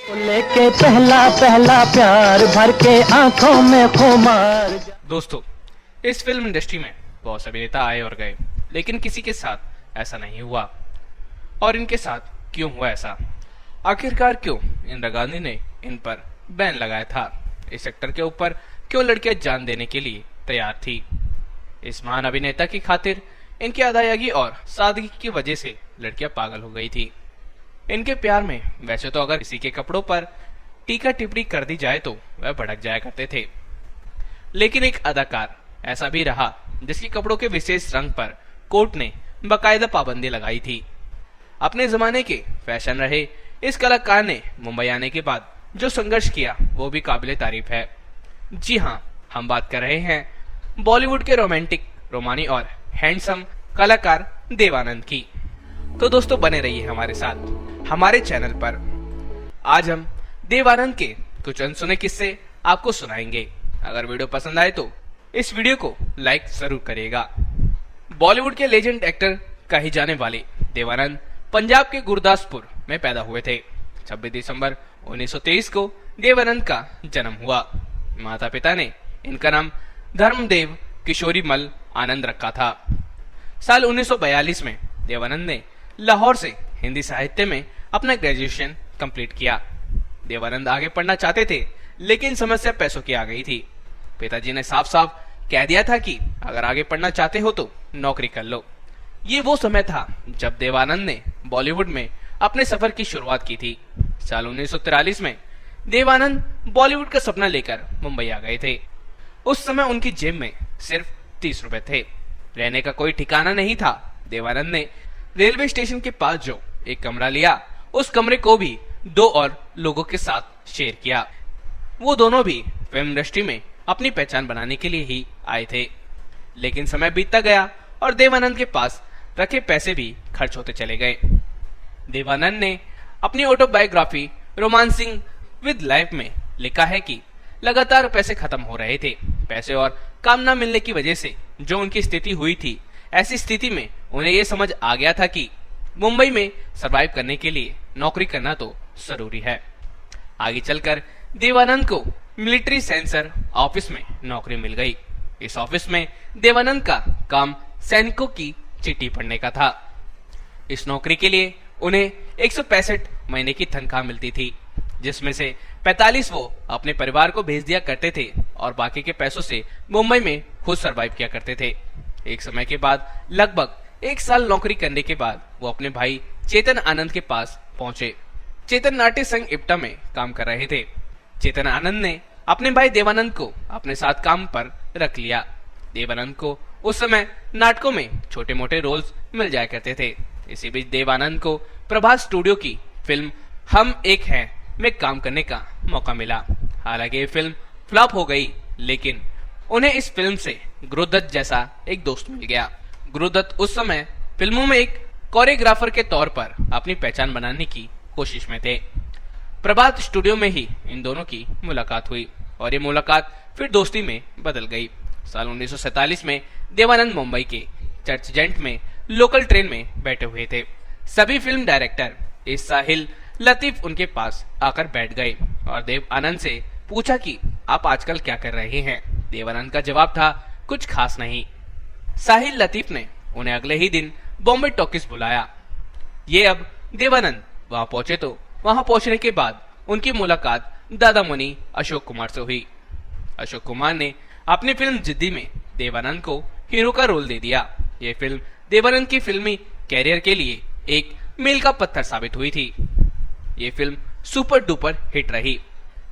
लेके पहला पहला प्यार भर के आंखों में खुमार। दोस्तों, इस फिल्म इंडस्ट्री में बहुत से अभिनेता आए और गए, लेकिन किसी के साथ ऐसा नहीं हुआ। और इनके साथ क्यों हुआ ऐसा? आखिरकार क्यों इंदिरा गांधी ने इन पर बैन लगाया था? इस सेक्टर के ऊपर क्यों लड़कियां जान देने के लिए तैयार थी? इस महान अभिनेता की खातिर इनकी अदायगी और सादगी की वजह से लड़कियां पागल हो गई थी। इनके प्यार में वैसे तो अगर किसी के कपड़ों पर टीका टिप्पणी कर दी जाए तो वह भड़क जाया करते थे, लेकिन एक अदाकार ऐसा भी रहा जिसके कपड़ों के विशेष रंग पर कोर्ट ने बाकायदा पाबंदी लगाई थी। अपने जमाने के फैशन रहे इस कलाकार ने मुंबई आने के बाद जो संघर्ष किया वो भी काबिले तारीफ है। जी हाँ, हम बात कर रहे हैं बॉलीवुड के रोमांटिक, रोमानी और हैंडसम कलाकार देव आनंद की। तो दोस्तों, बने रहिए हमारे साथ हमारे चैनल पर। आज हम देव आनंद के कुछ अनसुने किस्से आपको सुनाएंगे। अगर वीडियो पसंद आए तो इस वीडियो को लाइक जरूर करिएगा। बॉलीवुड के लेजेंड एक्टर कहे जाने वाले देव आनंद पंजाब के गुरदासपुर में पैदा हुए थे। 26 दिसंबर 1923 को देव आनंद का जन्म हुआ। माता पिता ने इनका नाम धर्मदेव किशोरी मल आनंद रखा था। साल 1942 में देव आनंद ने लाहौर से हिंदी साहित्य में अपना ग्रेजुएशन कंप्लीट किया। देव आनंद आगे पढ़ना चाहते थे, लेकिन समस्या पैसों की आ गई थी। पिताजी ने साफ साफ कह दिया था कि अगर आगे पढ़ना चाहते हो तो नौकरी कर लो। ये वो समय था जब देव आनंद ने बॉलीवुड में अपने सफर की शुरुआत की थी। साल 1943 में देव आनंद बॉलीवुड का सपना लेकर मुंबई आ गए थे। उस समय उनकी जेब में सिर्फ 30 रुपए थे। रहने का कोई ठिकाना नहीं था। देव आनंद ने रेलवे स्टेशन के पास जो एक कमरा लिया, उस कमरे को भी 2 और लोगों के साथ शेयर किया। वो दोनों भी फिल्म इंडस्ट्री में अपनी पहचान बनाने के लिए ही आए थे। लेकिन समय बीतता गया और देव आनंद के पास रखे पैसे भी खर्च होते चले गए। देव आनंद ने अपनी ऑटोबायोग्राफी रोमांसिंग विद लाइफ में लिखा है कि लगातार पैसे खत्म हो रहे थे। पैसे और काम न मिलने की वजह से जो उनकी स्थिति हुई थी, ऐसी स्थिति में उन्हें यह समझ आ गया था कि मुंबई में सरवाइव करने के लिए नौकरी करना तो जरूरी है। आगे चलकर देव आनंद को मिलिट्री सेंसर ऑफिस में नौकरी मिल गई। इस ऑफिस में देव आनंद का काम सैनिकों की चिट्ठी पढ़ने का था। इस नौकरी के लिए उन्हें 165 महीने की तनख्वाह मिलती थी, जिसमें से 45 वो अपने परिवार को भेज दिया करते थे और बाकी के पैसों से मुंबई में खुद सरवाइव किया करते थे। एक समय के बाद लगभग 1 साल नौकरी करने के बाद वो अपने भाई चेतन आनंद के पास पहुंचे। चेतन नाट्य संघ इप्टा में काम कर रहे थे। चेतन आनंद ने अपने भाई देवानंद को अपने साथ काम पर रख लिया। देवानंद को उस समय नाटकों में छोटे मोटे रोल्स मिल जाया करते थे। इसी बीच देवानंद को प्रभास स्टूडियो की फिल्म हम एक हैं में काम करने का मौका मिला। हालांकि ये फिल्म फ्लॉप हो गई, लेकिन उन्हें इस फिल्म से गुरुदत्त जैसा एक दोस्त मिल गया। गुरुदत्त उस समय फिल्मों में एक कोरियोग्राफर के तौर पर अपनी पहचान बनाने की कोशिश में थे। प्रभात स्टूडियो में ही इन दोनों की मुलाकात हुई और ये मुलाकात फिर दोस्ती में बदल गई। साल 1947 में देवानंद मुंबई के चर्चगेट में लोकल ट्रेन में बैठे हुए थे। सभी फिल्म डायरेक्टर इस साहिल लतीफ उनके पास आकर बैठ गए और देव आनंद से पूछा कि आप आजकल क्या कर रहे हैं। देवानंद का जवाब था, कुछ खास नहीं। साहिल लतीफ ने उन्हें अगले ही दिन बॉम्बे टॉकीज बुलाया। ये अब देवानंद वहां पहुंचे तो वहां पहुंचने के बाद उनकी मुलाकात दादा मुनि अशोक कुमार से हुई। अशोक कुमार ने अपनी फिल्म जिद्दी में देवानंद को हीरो का रोल दे दिया। ये फिल्म देवानंद की फिल्मी कैरियर के लिए एक मील का पत्थर साबित हुई थी। ये फिल्म सुपर डुपर हिट रही।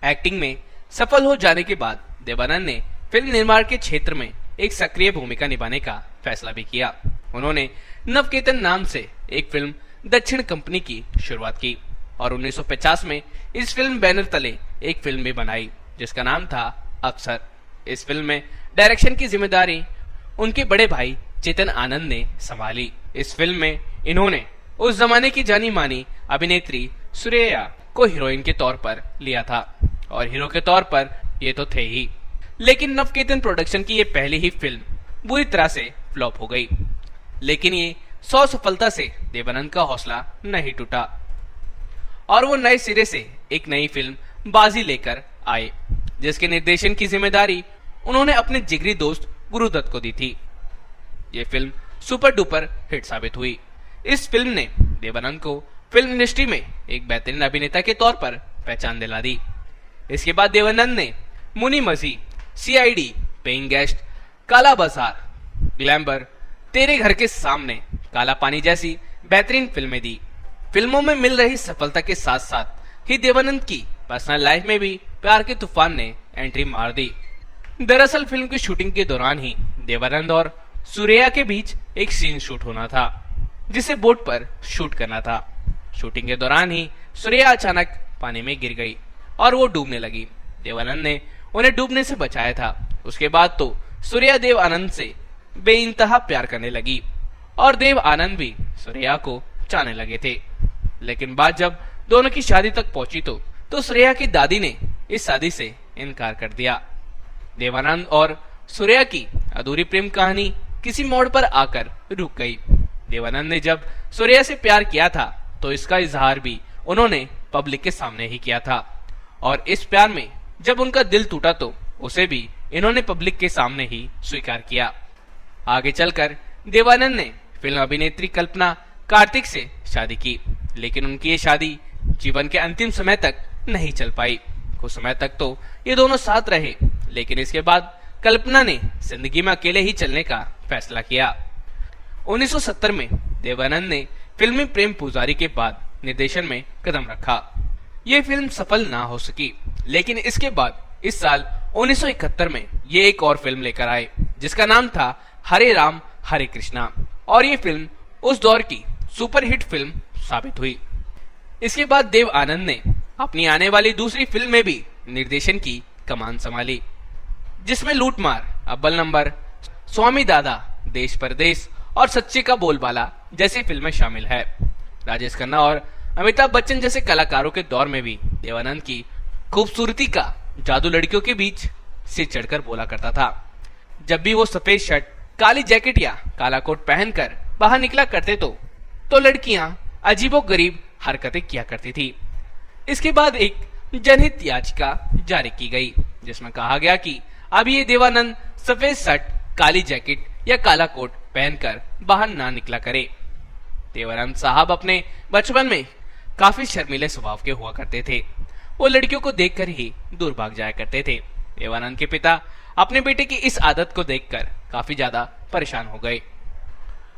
एक्टिंग में सफल हो जाने के बाद देवानंद ने फिल्म निर्माण के क्षेत्र में एक सक्रिय भूमिका निभाने का फैसला भी किया। उन्होंने नवकेतन नाम से एक फिल्म दक्षिण कंपनी की शुरुआत की और 1950 में इस फिल्म बैनर तले एक फिल्म भी बनाई जिसका नाम था अफसर। इस फिल्म में डायरेक्शन की जिम्मेदारी उनके बड़े भाई चेतन आनंद ने संभाली। इस फिल्म में इन्होंने उस जमाने की जानी मानी अभिनेत्री सुरैया को हीरोइन के तौर पर लिया था और हीरो के तौर पर ये तो थे ही, लेकिन नवकेतन प्रोडक्शन की ये पहली ही फिल्म बुरी तरह से फ्लॉप हो गई। लेकिन ये 100 सफलता से देवानंद का हौसला नहीं टूटा और वो नए सिरे से एक नई फिल्म बाजी लेकर आए, जिसके निर्देशन की जिम्मेदारी उन्होंने अपने जिगरी दोस्त गुरुदत्त को दी थी। ये फिल्म सुपर डुपर हिट साबित हुई। इस फिल्म ने देवानंद को फिल्म इंडस्ट्री में एक बेहतरीन अभिनेता के तौर पर पहचान दिला दी। इसके बाद देवानंद ने मुनी मसी, सीआईडी, पेइंग गेस्ट, काला बाजार, ग्लैमर, तेरे घर के सामने, काला पानी जैसी बेहतरीन फिल्में दी। फिल्मों में मिल रही सफलता के साथ साथ ही देवानंद की पर्सनल लाइफ में भी प्यार के तूफान ने एंट्री मार दी। दरअसल फिल्म की शूटिंग के दौरान ही देवानंद और सूर्या के बीच एक सीन शूट होना था, जिसे बोट पर शूट करना था। शूटिंग के दौरान ही सूर्या अचानक पानी में गिर गई और वो डूबने लगी। देवानंद ने उन्हें डूबने से बचाया था। उसके बाद तो सूर्या देव आनंद से बेइंतहा प्यार करने लगी और देव आनंद भी सूर्या को चाहने लगे थे। लेकिन बात जब दोनों की शादी तक पहुंची तो सूर्या की दादी ने इस शादी से इनकार कर दिया। देवानंद और सूर्या की अधूरी प्रेम कहानी किसी मोड़ पर आकर रुक गई। देवानंद ने जब सूर्या से प्यार किया था तो इसका इजहार भी उन्होंने पब्लिक के सामने ही किया था, और इस प्यार में जब उनका दिल टूटा तो उसे भी इन्होंने पब्लिक के सामने ही स्वीकार किया। आगे चलकर देवानंद ने फिल्म अभिनेत्री कल्पना कार्तिक से शादी की, लेकिन उनकी ये शादी जीवन के अंतिम समय तक नहीं चल पाई। कुछ समय तक तो ये दोनों साथ रहे, लेकिन इसके बाद कल्पना ने जिंदगी में अकेले ही चलने का फैसला किया। 1970 में देवानंद ने फिल्मी प्रेम पुजारी के बाद निर्देशन में कदम रखा। ये फिल्म सफल ना हो सकी, लेकिन इसके बाद इस साल 1971 में ये एक और फिल्म लेकर आए, जिसका नाम था हरे राम हरे कृष्णा, और ये फिल्म उस दौर की सुपरहिट फिल्म साबित हुई। इसके बाद देव आनंद ने अपनी आने वाली दूसरी फिल्म में भी निर्देशन की कमान संभाली, जिसमें लूटमार, अव्वल नंबर, स्वामी दादा, देश परदेश और सच्चे का बोलबाला जैसी फिल्में शामिल है। राजेश खन्ना और अमिताभ बच्चन जैसे कलाकारों के दौर में भी देवानंद की खूबसूरती का जादू लड़कियों के बीच से चढ़कर बोला करता था। जब भी वो सफेद शर्ट, काली जैकेट या काला कोट पहनकर बाहर निकला करते तो लड़कियां अजीबोगरीब हरकतें किया करती थी। इसके बाद एक जनहित याचिका जारी की गई, जिसमें कहा गया कि अब ये देवानंद सफेद शर्ट, काली जैकेट या काला कोट पहनकर बाहर ना निकला करे। देवानंद साहब अपने बचपन में काफी शर्मीले स्वभाव के हुआ करते थे। वो लड़कियों को देखकर ही दूर भाग जाया करते थे। देवानंद के पिता अपने बेटे की इस आदत को देखकर काफी ज्यादा परेशान हो गए,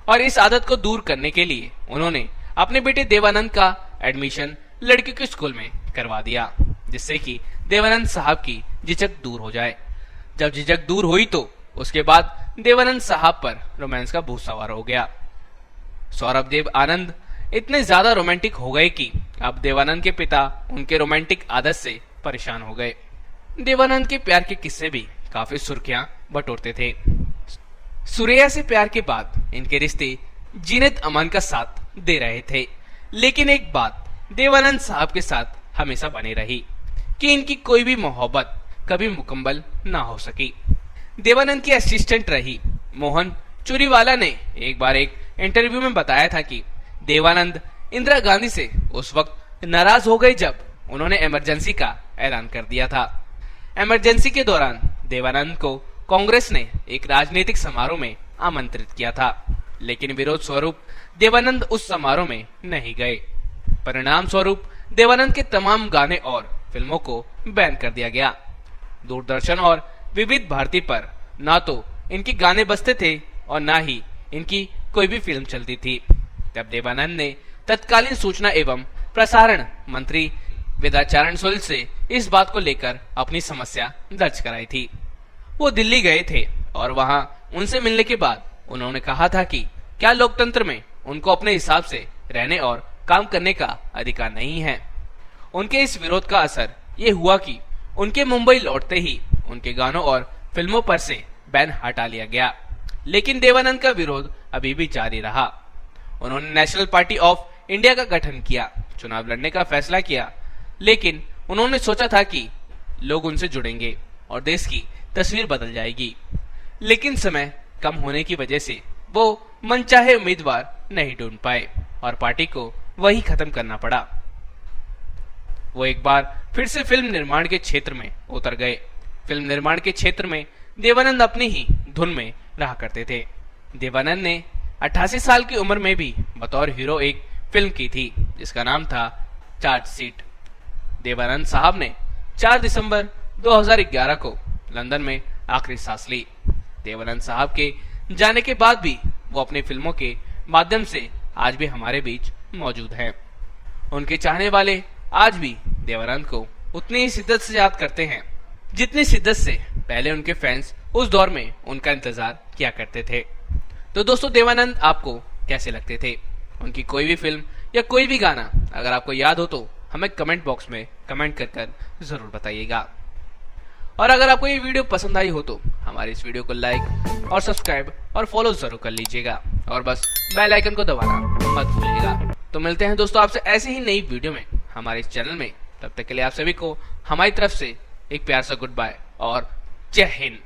और इस आदत को दूर करने के लिए उन्होंने अपने बेटे देवानंद का एडमिशन लड़कियों के स्कूल में करवा दिया, जिससे कि देवानंद साहब की झिझक दूर हो जाए। जब झिझक दूर हुई तो उसके बाद देवानंद साहब पर रोमांस का भूत सवार हो गया। सौरभ देव आनंद इतने ज्यादा रोमांटिक हो गए कि अब देवानंद के पिता उनके रोमांटिक आदत से परेशान हो गए। देवानंद के प्यार के किस्से भी काफी सुर्खियां बटोरते थे। सूर्या से प्यार के बाद इनके रिश्ते जीनत अमन का साथ दे रहे थे, लेकिन एक बात देवानंद साहब के साथ हमेशा बनी रही कि इनकी कोई भी मोहब्बत कभी मुकम्मल ना हो सकी। देवानंद की असिस्टेंट रही मोहन चूरीवाला ने एक बार एक इंटरव्यू में बताया था कि देवानंद इंदिरा गांधी से उस वक्त नाराज हो गए जब उन्होंने इमरजेंसी का ऐलान कर दिया था। इमरजेंसी के दौरान देवानंद को कांग्रेस ने एक राजनीतिक समारोह में आमंत्रित किया था, लेकिन विरोध स्वरूप देवानंद उस समारोह में नहीं गए। परिणाम स्वरूप देवानंद के तमाम गाने और फिल्मों को बैन कर दिया गया। दूरदर्शन और विविध भारती पर ना तो इनके गाने बजते थे और ना ही इनकी कोई भी फिल्म चलती थी। तब देवानंद ने तत्कालीन सूचना एवं प्रसारण मंत्री वेदाचरण शुक्ल से इस बात को लेकर अपनी समस्या दर्ज कराई थी। वो दिल्ली गए थे और वहां उनसे मिलने के बाद उन्होंने कहा था कि क्या लोकतंत्र में उनको अपने हिसाब से रहने और काम करने का अधिकार नहीं है। उनके इस विरोध का असर ये हुआ कि उनके मुंबई लौटते ही उनके गानों और फिल्मों पर से बैन हटा लिया गया, लेकिन देवानंद का विरोध अभी भी जारी रहा। उन्होंने नेशनल पार्टी ऑफ इंडिया का गठन किया, चुनाव लड़ने का फैसला किया, लेकिन उन्होंने सोचा था कि लोग उनसे जुड़ेंगे और देश की तस्वीर बदल जाएगी, लेकिन समय कम होने की वजह से वो मनचाहे उम्मीदवार नहीं ढूंढ पाए और पार्टी को वही खत्म करना पड़ा। वो एक बार फिर से फिल्म निर्माण के क्षेत्र में उतर गए। फिल्म निर्माण के क्षेत्र में देवानंद अपनी ही धुन में रहा करते थे। देवानंद ने 88 साल की उम्र में भी बतौर हीरो एक फिल्म की थी जिसका नाम था चार्जशीट। देवानंद साहब ने 4 दिसंबर 2011 को लंदन में आखिरी सांस ली। देवानंद साहब के जाने के बाद भी वो अपनी फिल्मों के माध्यम से आज भी हमारे बीच मौजूद हैं। उनके चाहने वाले आज भी देवानंद को उतनी ही शिद्दत से याद करते हैं जितनी शिद्दत से पहले उनके फैंस उस दौर में उनका इंतजार किया करते थे। तो दोस्तों, देवानंद आपको कैसे लगते थे? उनकी कोई भी फिल्म या कोई भी गाना अगर आपको याद हो तो हमें कमेंट बॉक्स में कमेंट कर जरूर बताइएगा। और अगर आपको ये वीडियो पसंद आई हो तो हमारे इस वीडियो को लाइक और सब्सक्राइब और फॉलो जरूर कर लीजिएगा और बस बेल आइकन को दबाना मत भूलिएगा। तो मिलते हैं दोस्तों आपसे ऐसे ही नई वीडियो में हमारे इस चैनल में। तब तक के लिए आप सभी को हमारी तरफ से एक प्यार सा गुड बाय और जय हिंद।